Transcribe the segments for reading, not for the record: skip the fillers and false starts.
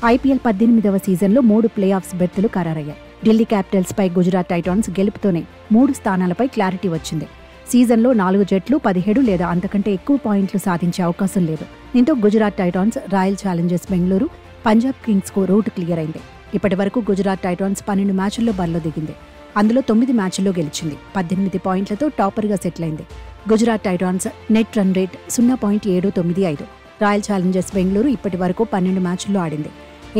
IPL 18వ సీజన్లో 3 play offs బెర్తులు ఖరారయ్యాయి. Delhi Capitals పై Gujarat Titans గెలుపుతోనే 3 స్థానాలపై clarity వచ్చింది. సీజన్లో 4 జట్లు 17 లేదా అంతకంటే ఎక్కువ పాయింట్లు సాధించే అవకాశం లేదు. దీంతో Gujarat Titans, Royal Challengers Bengaluru, Punjab Kings కు రూట్ క్లియర్ అయింది. ఇప్పటి వరకు గుజరాత్ టైటాన్స్ 12 మ్యాచ్ల్లో బరిలో దిగింది. అందులో 9 మ్యాచ్ల్లో గెలిచింది. 18 పాయింట్లతో టాపర్గా సెటిల్ అయింది. Gujarat Titans net run rate 0.795. Royal Challengers Bengaluru ఇప్పటి వరకు 12 మ్యాచ్ల్లో ఆడింది.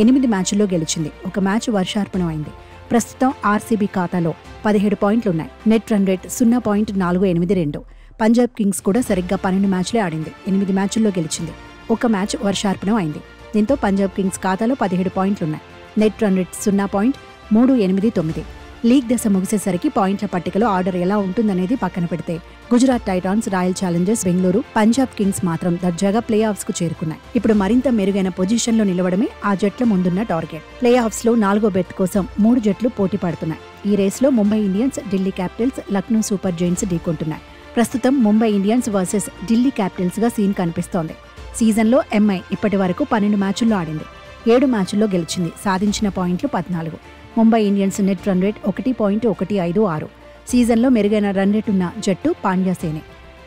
8 మ్యాచ్ల్లో గెలిచింది. 1 మ్యాచ్ వర్షార్పణం అయింది. ప్రస్తుతం ఆర్సీబీ ఖాతాలో 17 పాయింట్లున్నాయి. Net run rate 0.482. Punjab Kings కూడా సరిగ్గా 12 మ్యాచ్లే ఆడింది. 8 మ్యాచ్ల్లో గెలిచింది. 1 మ్యాచ్ వర్షార్పణం అయింది. దీంతో పంజాబ్ కింగ్స్ ఖాతాలో 17 పాయింట్లున్నాయి. Net run rate 0.389. లీగ్ దశ ముగిసేసరికి పాయింట్ల పట్టికలో ఆర్డర్ ఎలా ఉంటుందనేది పక్కన పెడితే Gujarat Titans, Royal Challengers Bengaluru, Punjab Kings మాత్రం దర్జాగా ప్లే ఆఫ్స్ కు చేరుకున్నాయి. ఇప్పుడు మరింత మెరుగైన పొజిషన్లో నిలవడమే ఆ జట్ల ముందున్న టార్గెట్. ప్లే ఆఫ్స్ లో 4వ బెర్త్ కోసం 3 జట్లు పోటీ పడుతున్నాయి. ఈ రేసులో Mumbai Indians, Delhi Capitals, Lucknow Super Giants ఢీకొంటున్నాయి. ప్రస్తుతం Mumbai Indians versus Delhi Capitals గా సీన్ కనిపిస్తోంది. సీజన్లో ఎంఐ ఇప్పటి వరకు 12 మ్యాచ్ల్లో ఆడింది. 7 మ్యాచ్ల్లో గెలిచింది. సాధించిన పాయింట్లు 14. Mumbai Indians net run rate 1.156. సీజన్లో మెరుగైన రన్ రేట్ ఉన్న జట్టు పాండ్యాసేనే.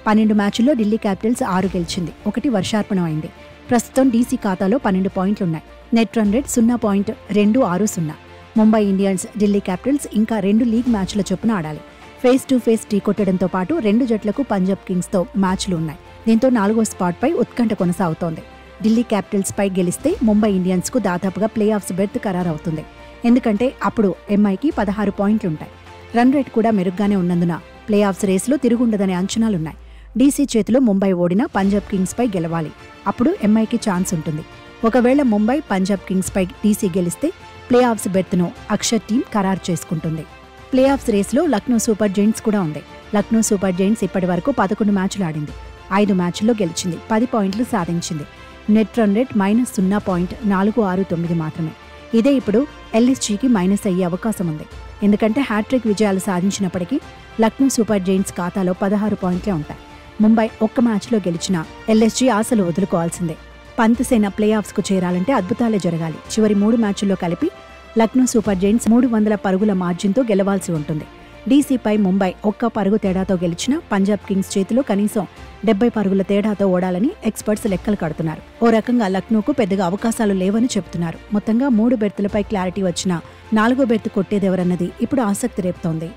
12 మ్యాచ్ల్లో ఢిల్లీ క్యాపిటల్స్ 6 గెలిచింది. 1 వర్షార్పణం అయింది. ప్రస్తుతం డీసీ ఖాతాలో 12 పాయింట్లున్నాయి. Net run rate 0.260. Mumbai Indians, Delhi Capitals ఇంకా 2 లీగ్ మ్యాచ్ల చొప్పున ఆడాలి. ఫేస్ టు ఫేస్ ఢీకొట్టడంతో పాటు 2 జట్లకు పంజాబ్ కింగ్స్తో మ్యాచ్లు ఉన్నాయి. దీంతో 4వ స్పాట్పై ఉత్కంఠ కొనసాగుతోంది. ఢిల్లీ క్యాపిటల్స్ పై గెలిస్తే ముంబై ఇండియన్స్ కు దాదాపుగా ప్లే ఆఫ్స్ బెర్త్ ఖరారవుతుంది. ఎందుకంటే అప్పుడు ఎంఐకి 16 పాయింట్లుంటాయి. రన్ రేట్ కూడా మెరుగ్గానే ఉన్నందున ప్లే ఆఫ్స్ రేసులో తిరుగుండదనే అంచనాలున్నాయి. డీసీ చేతిలో ముంబై ఓడినా పంజాబ్ కింగ్స్ పై గెలవాలి. అప్పుడు ఎంఐకి ఛాన్స్ ఉంటుంది. ఒకవేళ ముంబై, పంజాబ్ కింగ్స్ పై డీసీ గెలిస్తే ప్లే ఆఫ్స్ బెర్త్ను అక్షర్ టీం ఖరారు చేసుకుంటుంది. ప్లే ఆఫ్స్ రేసులో లక్నో సూపర్ జైంట్స్ కూడా ఉంది. లక్నో సూపర్ జైంట్స్ ఇప్పటి వరకు 11 మ్యాచ్లు ఆడింది. 5 మ్యాచ్ల్లో గెలిచింది. 10 పాయింట్లు సాధించింది. నెట్ రన్ రేట్ -0.469 మాత్రమే. ఇదే ఇప్పుడు ఎల్ఎస్జీకి మైనస్ అయ్యే అవకాశం ఉంది. ఎందుకంటే హ్యాట్రిక్ విజయాలు సాధించినప్పటికీ లక్నో సూపర్ జైంట్స్ ఖాతాలో 16 పాయింట్లే ఉంటాయి. ముంబై 1 మ్యాచ్లో గెలిచినా ఎల్ఎస్జీ ఆశలు వదులుకోవాల్సిందే. పంతసేన ప్లే ఆఫ్స్ కు చేరాలంటే అద్భుతాలే జరగాలి. చివరి 3 మ్యాచ్ల్లో కలిపి లక్నో సూపర్ జైంట్స్ 300 పరుగుల మార్జిన్తో గెలవాల్సి ఉంటుంది. డీసీపై ముంబై 1 పరుగు తేడాతో గెలిచినా పంజాబ్ కింగ్స్ చేతిలో కనీసం 70 పరుగుల తేడాతో ఓడాలని ఎక్స్పర్ట్స్ లెక్కలు కడుతున్నారు. ఓ రకంగా లక్నోకు పెద్దగా అవకాశాలు లేవని చెబుతున్నారు. మొత్తంగా 3 బెర్తులపై క్లారిటీ వచ్చినా 4వ బెర్త్ కొట్టేదెవరన్నది ఇప్పుడు ఆసక్తి రేపుతోంది.